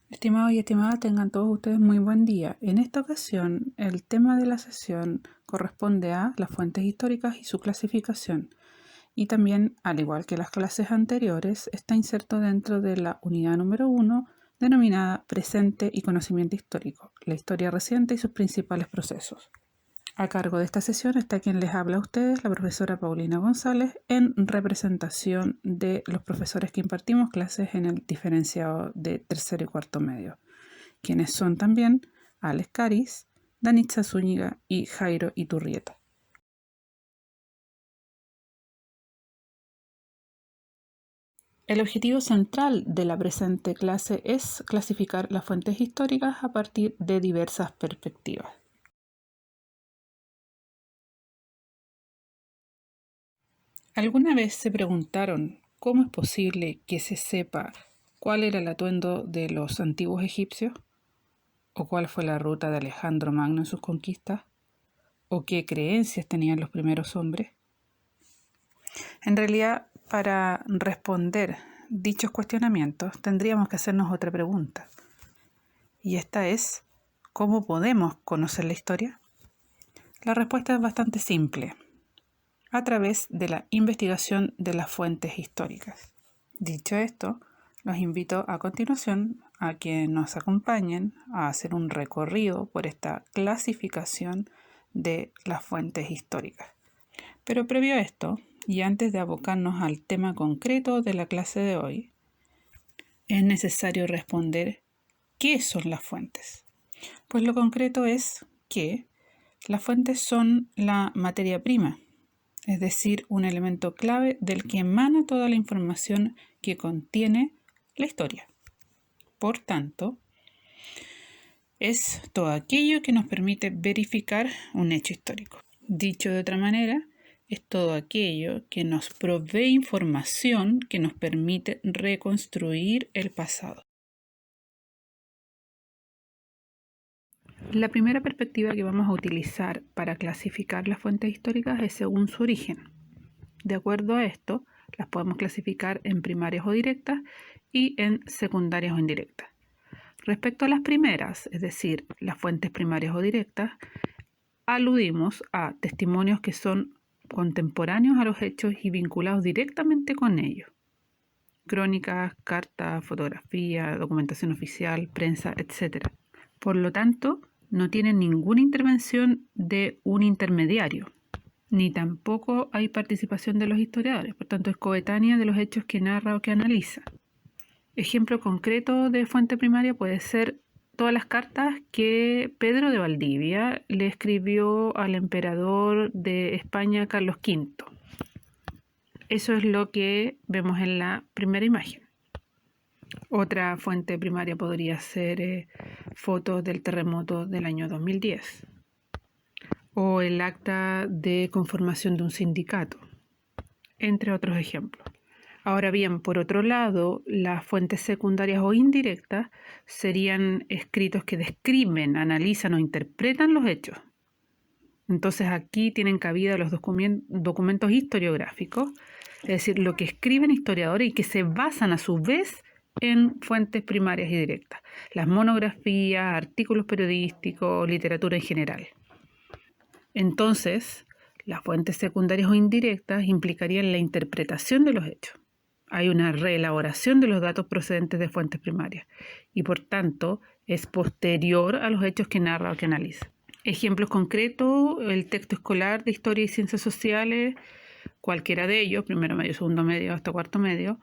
Estimados y estimadas, tengan todos ustedes muy buen día. En esta ocasión, el tema de la sesión corresponde a las fuentes históricas y su clasificación. Y también, al igual que las clases anteriores, está inserto dentro de la unidad número 1, denominada Presente y Conocimiento Histórico, la historia reciente y sus principales procesos. A cargo de esta sesión está quien les habla a ustedes, la profesora Paulina González, en representación de los profesores que impartimos clases en el diferenciado de tercero y cuarto medio, quienes son también Alex Caris, Danitza Zúñiga y Jairo Iturrieta. El objetivo central de la presente clase es clasificar las fuentes históricas a partir de diversas perspectivas. ¿Alguna vez se preguntaron cómo es posible que se sepa cuál era el atuendo de los antiguos egipcios? ¿O cuál fue la ruta de Alejandro Magno en sus conquistas? ¿O qué creencias tenían los primeros hombres? En realidad, para responder dichos cuestionamientos, tendríamos que hacernos otra pregunta. Y esta es, ¿cómo podemos conocer la historia? La respuesta es bastante simple: a través de la investigación de las fuentes históricas. Dicho esto, los invito a continuación a que nos acompañen a hacer un recorrido por esta clasificación de las fuentes históricas. Pero previo a esto, y antes de abocarnos al tema concreto de la clase de hoy, es necesario responder ¿qué son las fuentes? Pues lo concreto es que las fuentes son la materia prima, es decir, un elemento clave del que emana toda la información que contiene la historia. Por tanto, es todo aquello que nos permite verificar un hecho histórico. Dicho de otra manera, es todo aquello que nos provee información que nos permite reconstruir el pasado. La primera perspectiva que vamos a utilizar para clasificar las fuentes históricas es según su origen. De acuerdo a esto, las podemos clasificar en primarias o directas y en secundarias o indirectas. Respecto a las primeras, es decir, las fuentes primarias o directas, aludimos a testimonios que son contemporáneos a los hechos y vinculados directamente con ellos. Crónicas, cartas, fotografía, documentación oficial, prensa, etc. Por lo tanto, no tienen ninguna intervención de un intermediario, ni tampoco hay participación de los historiadores, por tanto es coetánea de los hechos que narra o que analiza. Ejemplo concreto de fuente primaria puede ser todas las cartas que Pedro de Valdivia le escribió al emperador de España, Carlos V. Eso es lo que vemos en la primera imagen. Otra fuente primaria podría ser fotos del terremoto del año 2010 o el acta de conformación de un sindicato, entre otros ejemplos. Ahora bien, por otro lado, las fuentes secundarias o indirectas serían escritos que describen, analizan o interpretan los hechos. Entonces aquí tienen cabida los documentos historiográficos, es decir, lo que escriben historiadores y que se basan a su vez en fuentes primarias y directas, las monografías, artículos periodísticos, literatura en general. Entonces, las fuentes secundarias o indirectas implicarían la interpretación de los hechos. Hay una reelaboración de los datos procedentes de fuentes primarias y, por tanto, es posterior a los hechos que narra o que analiza. Ejemplos concretos: el texto escolar de Historia y Ciencias Sociales, cualquiera de ellos, primero medio, segundo medio, hasta cuarto medio,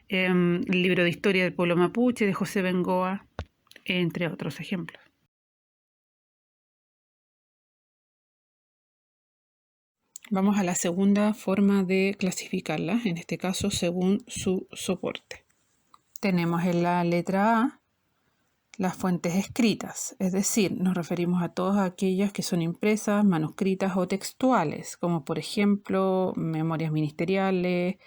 el libro de Historia del Pueblo Mapuche de José Bengoa, entre otros ejemplos. Vamos a la segunda forma de clasificarlas, en este caso según su soporte. Tenemos en la letra A las fuentes escritas, es decir, nos referimos a todas aquellas que son impresas, manuscritas o textuales, como por ejemplo memorias ministeriales,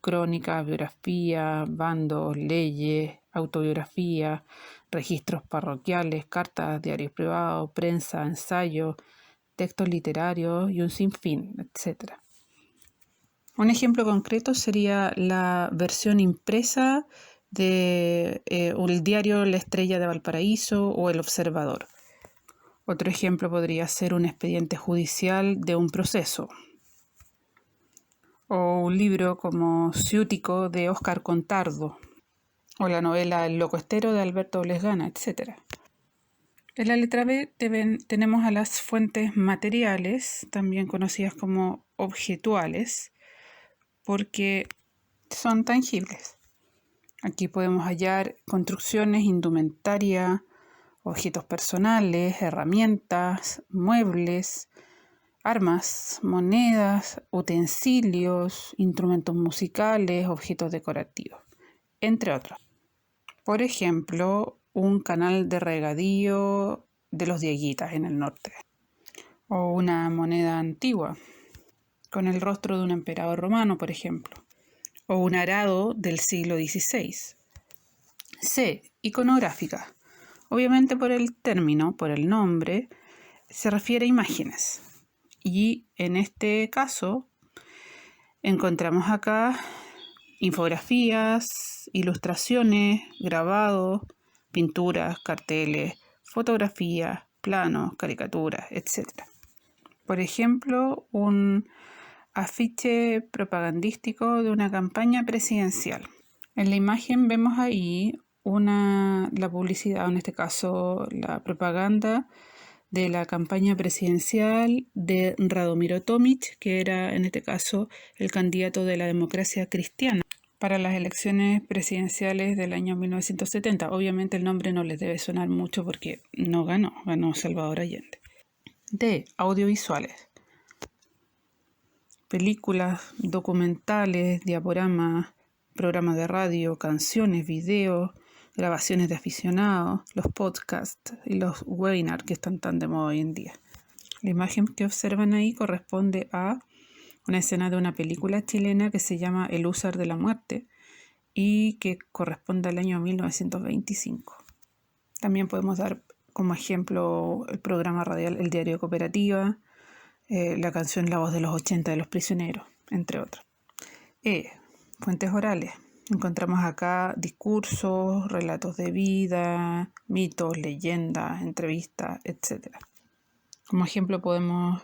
crónicas, biografías, bandos, leyes, autobiografía, registros parroquiales, cartas, diarios privados, prensa, ensayos, textos literarios y un sinfín, etc. Un ejemplo concreto sería la versión impresa el diario La Estrella de Valparaíso o El Observador. Otro ejemplo podría ser un expediente judicial de un proceso, o un libro como Ciútico de Óscar Contardo, o la novela El Loco Estero de Alberto Blesgana, etc. En la letra B tenemos a las fuentes materiales, también conocidas como objetuales, porque son tangibles. Aquí podemos hallar construcciones, indumentaria, objetos personales, herramientas, muebles, armas, monedas, utensilios, instrumentos musicales, objetos decorativos, entre otros. Por ejemplo, un canal de regadío de los Dieguitas en el norte, o una moneda antigua con el rostro de un emperador romano, por ejemplo, o un arado del siglo XVI. C. Iconográfica. Obviamente por el término, por el nombre, se refiere a imágenes. Y en este caso encontramos acá infografías, ilustraciones, grabados, pinturas, carteles, fotografías, planos, caricaturas, etc. Por ejemplo, un afiche propagandístico de una campaña presidencial. En la imagen vemos ahí la publicidad, en este caso la propaganda de la campaña presidencial de Radomiro Tomic, que era en este caso el candidato de la democracia cristiana para las elecciones presidenciales del año 1970. Obviamente el nombre no les debe sonar mucho porque no ganó Salvador Allende. D. Audiovisuales. Películas, documentales, diaporamas, programas de radio, canciones, videos, grabaciones de aficionados, los podcasts y los webinars que están tan de moda hoy en día. La imagen que observan ahí corresponde a una escena de una película chilena que se llama El Húsar de la Muerte y que corresponde al año 1925. También podemos dar como ejemplo el programa radial El Diario de Cooperativa, la canción La Voz de los 80 de Los Prisioneros, entre otros. Fuentes orales. Encontramos acá discursos, relatos de vida, mitos, leyendas, entrevistas, etc. Como ejemplo podemos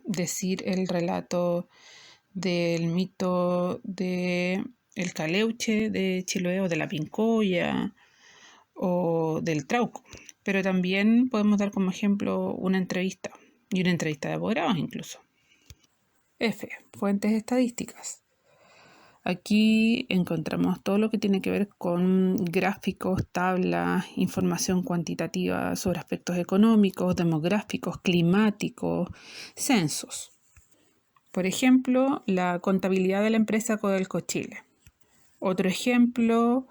decir el relato del mito de el Caleuche de Chiloé o de la Pincoya o del Trauco. Pero también podemos dar como ejemplo una entrevista y una entrevista de apoderados incluso. F. Fuentes estadísticas. Aquí encontramos todo lo que tiene que ver con gráficos, tablas, información cuantitativa sobre aspectos económicos, demográficos, climáticos, censos. Por ejemplo, la contabilidad de la empresa Codelco Chile. Otro ejemplo,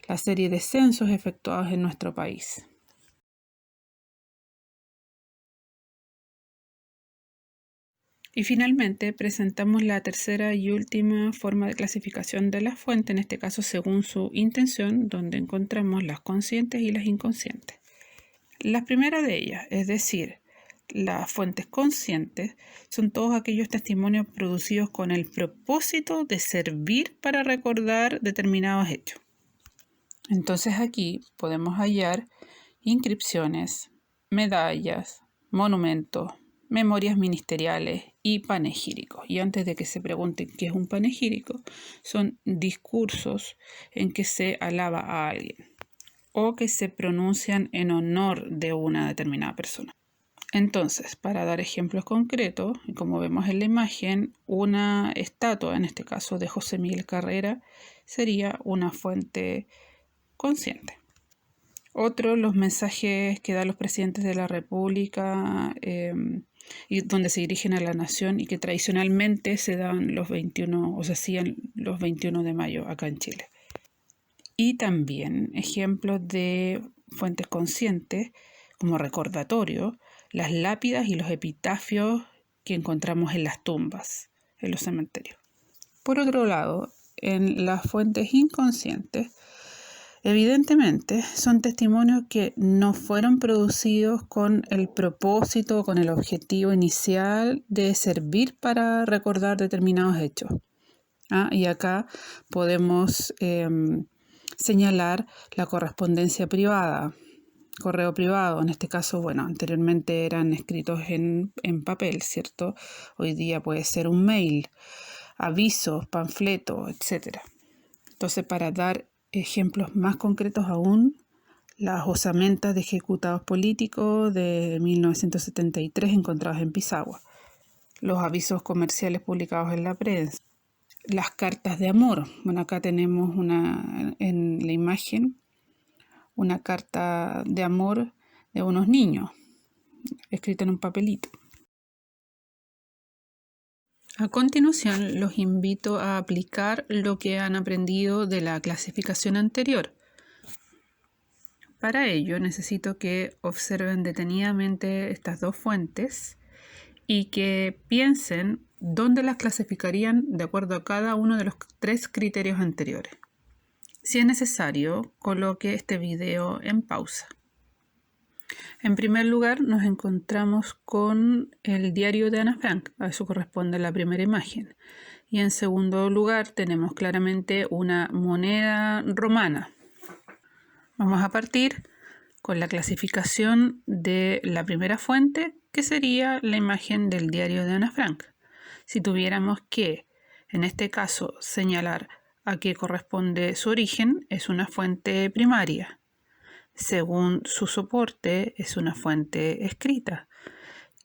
la serie de censos efectuados en nuestro país. Y finalmente presentamos la tercera y última forma de clasificación de la fuente, en este caso según su intención, donde encontramos las conscientes y las inconscientes. La primera de ellas, es decir, las fuentes conscientes, son todos aquellos testimonios producidos con el propósito de servir para recordar determinados hechos. Entonces aquí podemos hallar inscripciones, medallas, monumentos, memorias ministeriales y panegíricos. Y antes de que se pregunten qué es un panegírico, son discursos en que se alaba a alguien o que se pronuncian en honor de una determinada persona. Entonces, para dar ejemplos concretos, como vemos en la imagen, una estatua, en este caso de José Miguel Carrera, sería una fuente consciente. Otro, los mensajes que dan los presidentes de la República y donde se dirigen a la nación y que tradicionalmente se dan los 21 o se hacían los 21 de mayo acá en Chile. Y también ejemplos de fuentes conscientes como recordatorio, las lápidas y los epitafios que encontramos en las tumbas, en los cementerios. Por otro lado, en las fuentes inconscientes, evidentemente son testimonios que no fueron producidos con el propósito, con el objetivo inicial de servir para recordar determinados hechos. Y acá podemos señalar la correspondencia privada, correo privado. En este caso, bueno, anteriormente eran escritos en papel, ¿cierto? Hoy día puede ser un mail, avisos, panfletos, etc. Entonces, para dar ejemplos más concretos aún, las osamentas de ejecutados políticos de 1973 encontrados en Pisagua, los avisos comerciales publicados en la prensa, las cartas de amor. Bueno, acá tenemos en la imagen una carta de amor de unos niños, escrita en un papelito. A continuación, los invito a aplicar lo que han aprendido de la clasificación anterior. Para ello, necesito que observen detenidamente estas dos fuentes y que piensen dónde las clasificarían de acuerdo a cada uno de los 3 criterios anteriores. Si es necesario, coloque este video en pausa. En primer lugar, nos encontramos con el diario de Ana Frank, a eso corresponde la primera imagen. Y en segundo lugar, tenemos claramente una moneda romana. Vamos a partir con la clasificación de la primera fuente, que sería la imagen del diario de Ana Frank. Si tuviéramos que, en este caso, señalar a qué corresponde su origen, es una fuente primaria. Según su soporte, es una fuente escrita.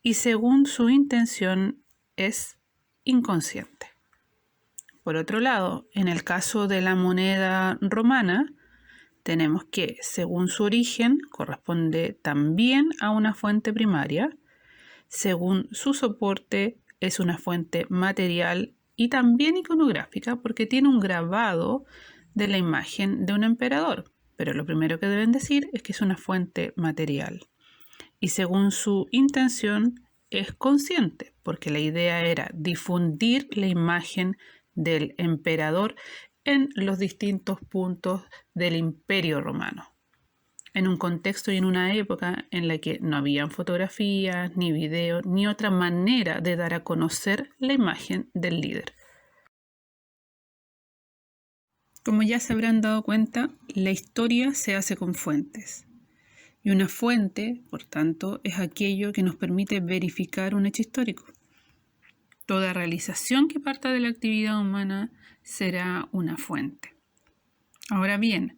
Y según su intención, es inconsciente. Por otro lado, en el caso de la moneda romana, tenemos que, según su origen, corresponde también a una fuente primaria. Según su soporte, es una fuente material y también iconográfica porque tiene un grabado de la imagen de un emperador. Pero lo primero que deben decir es que es una fuente material. Y según su intención, es consciente, porque la idea era difundir la imagen del emperador en los distintos puntos del Imperio Romano, en un contexto y en una época en la que no habían fotografías, ni videos, ni otra manera de dar a conocer la imagen del líder. Como ya se habrán dado cuenta, la historia se hace con fuentes. Y una fuente, por tanto, es aquello que nos permite verificar un hecho histórico. Toda realización que parta de la actividad humana será una fuente. Ahora bien,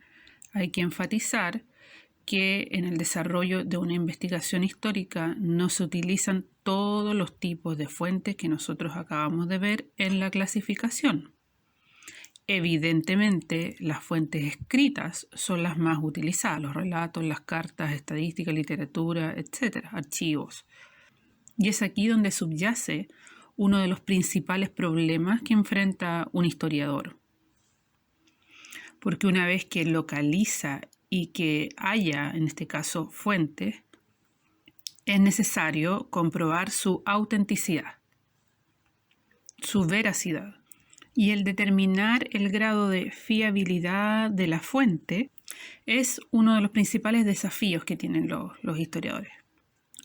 hay que enfatizar que en el desarrollo de una investigación histórica no se utilizan todos los tipos de fuentes que nosotros acabamos de ver en la clasificación. Evidentemente, las fuentes escritas son las más utilizadas, los relatos, las cartas, estadística, literatura, etc., archivos. Y es aquí donde subyace uno de los principales problemas que enfrenta un historiador. Porque una vez que localiza y que haya, en este caso, fuentes, es necesario comprobar su autenticidad, su veracidad. Y el determinar el grado de fiabilidad de la fuente es uno de los principales desafíos que tienen los historiadores.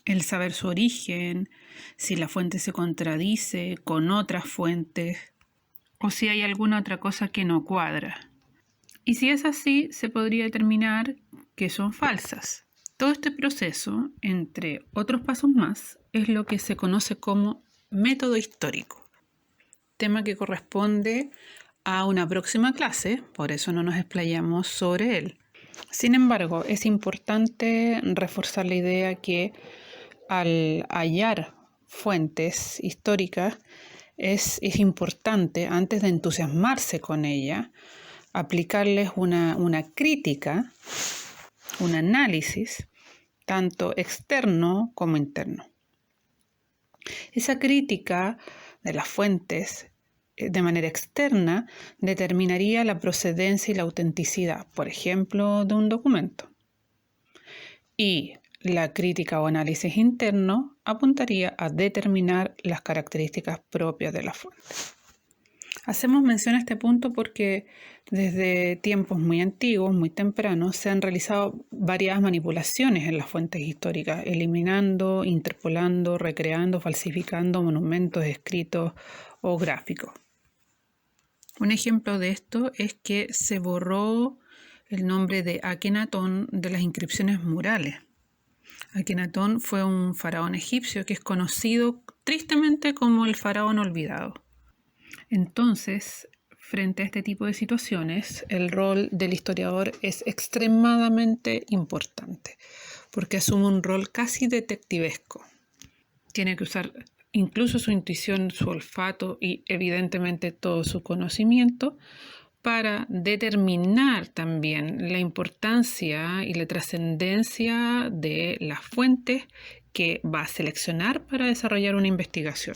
El saber su origen, si la fuente se contradice con otras fuentes o si hay alguna otra cosa que no cuadra. Y si es así, se podría determinar que son falsas. Todo este proceso, entre otros pasos más, es lo que se conoce como método histórico. Tema que corresponde a una próxima clase, por eso no nos explayamos sobre él. Sin embargo, es importante reforzar la idea que al hallar fuentes históricas es importante, antes de entusiasmarse con ella, aplicarles una crítica, un análisis, tanto externo como interno. Esa crítica de las fuentes de manera externa determinaría la procedencia y la autenticidad, por ejemplo, de un documento. Y la crítica o análisis interno apuntaría a determinar las características propias de la fuente. Hacemos mención a este punto porque desde tiempos muy antiguos, muy tempranos, se han realizado varias manipulaciones en las fuentes históricas, eliminando, interpolando, recreando, falsificando monumentos escritos o gráficos. Un ejemplo de esto es que se borró el nombre de Akenatón de las inscripciones murales. Akenatón fue un faraón egipcio que es conocido tristemente como el faraón olvidado. Entonces, frente a este tipo de situaciones, el rol del historiador es extremadamente importante, porque asume un rol casi detectivesco. Tiene que usar incluso su intuición, su olfato y evidentemente todo su conocimiento para determinar también la importancia y la trascendencia de las fuentes que va a seleccionar para desarrollar una investigación.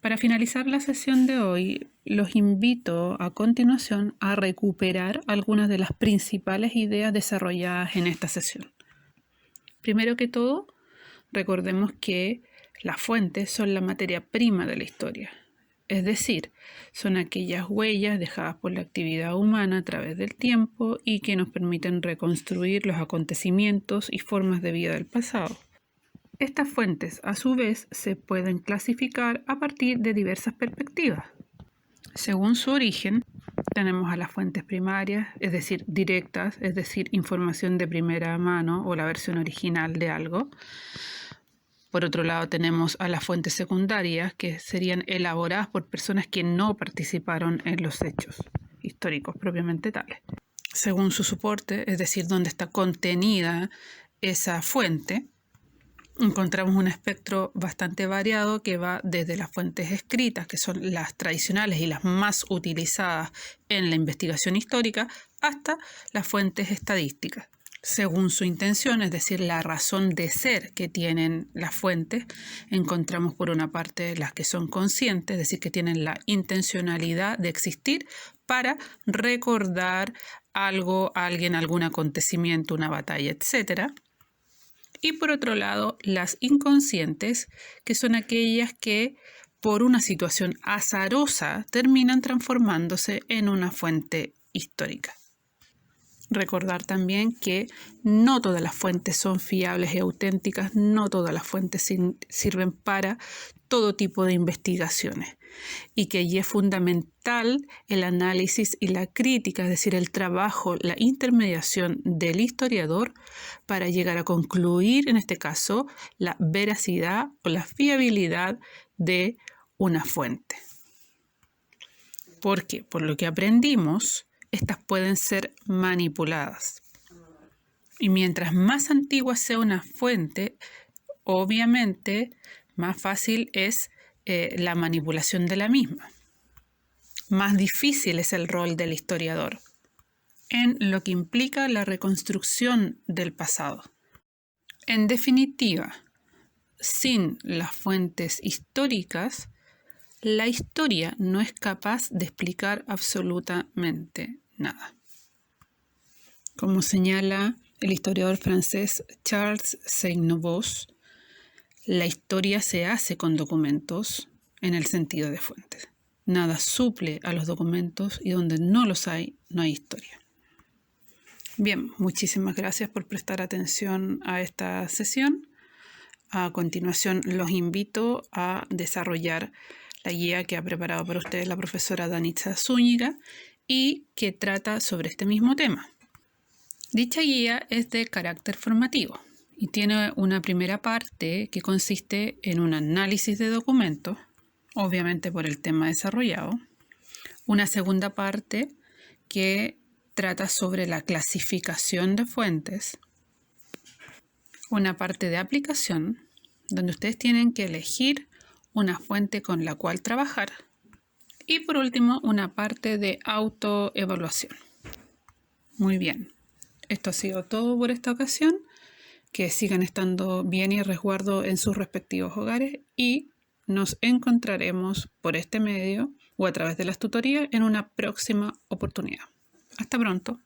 Para finalizar la sesión de hoy, los invito a continuación a recuperar algunas de las principales ideas desarrolladas en esta sesión. Primero que todo, recordemos que las fuentes son la materia prima de la historia. Es decir, son aquellas huellas dejadas por la actividad humana a través del tiempo y que nos permiten reconstruir los acontecimientos y formas de vida del pasado. Estas fuentes, a su vez, se pueden clasificar a partir de diversas perspectivas. Según su origen, tenemos a las fuentes primarias, es decir, directas, es decir, información de primera mano o la versión original de algo. Por otro lado, tenemos a las fuentes secundarias, que serían elaboradas por personas que no participaron en los hechos históricos propiamente tales. Según su soporte, es decir, dónde está contenida esa fuente, encontramos un espectro bastante variado que va desde las fuentes escritas, que son las tradicionales y las más utilizadas en la investigación histórica, hasta las fuentes estadísticas. Según su intención, es decir, la razón de ser que tienen las fuentes, encontramos por una parte las que son conscientes, es decir, que tienen la intencionalidad de existir para recordar algo, alguien, algún acontecimiento, una batalla, etc. Y por otro lado, las inconscientes, que son aquellas que por una situación azarosa terminan transformándose en una fuente histórica. Recordar también que no todas las fuentes son fiables y auténticas, no todas las fuentes sirven para todo tipo de investigaciones y que allí es fundamental el análisis y la crítica, es decir, el trabajo, la intermediación del historiador para llegar a concluir, en este caso, la veracidad o la fiabilidad de una fuente. Porque, por lo que aprendimos, estas pueden ser manipuladas. Y mientras más antigua sea una fuente, obviamente más fácil es la manipulación de la misma. Más difícil es el rol del historiador en lo que implica la reconstrucción del pasado. En definitiva, sin las fuentes históricas, la historia no es capaz de explicar absolutamente nada. Como señala el historiador francés Charles Seignobos, la historia se hace con documentos en el sentido de fuentes. Nada suple a los documentos y donde no los hay, no hay historia. Bien, muchísimas gracias por prestar atención a esta sesión. A continuación, los invito a desarrollar la guía que ha preparado para ustedes la profesora Danitza Zúñiga y que trata sobre este mismo tema. Dicha guía es de carácter formativo y tiene una primera parte que consiste en un análisis de documentos, obviamente por el tema desarrollado, una segunda parte que trata sobre la clasificación de fuentes, una parte de aplicación donde ustedes tienen que elegir una fuente con la cual trabajar y por último una parte de autoevaluación. Muy bien, esto ha sido todo por esta ocasión. Que sigan estando bien y a resguardo en sus respectivos hogares y nos encontraremos por este medio o a través de las tutorías en una próxima oportunidad. Hasta pronto.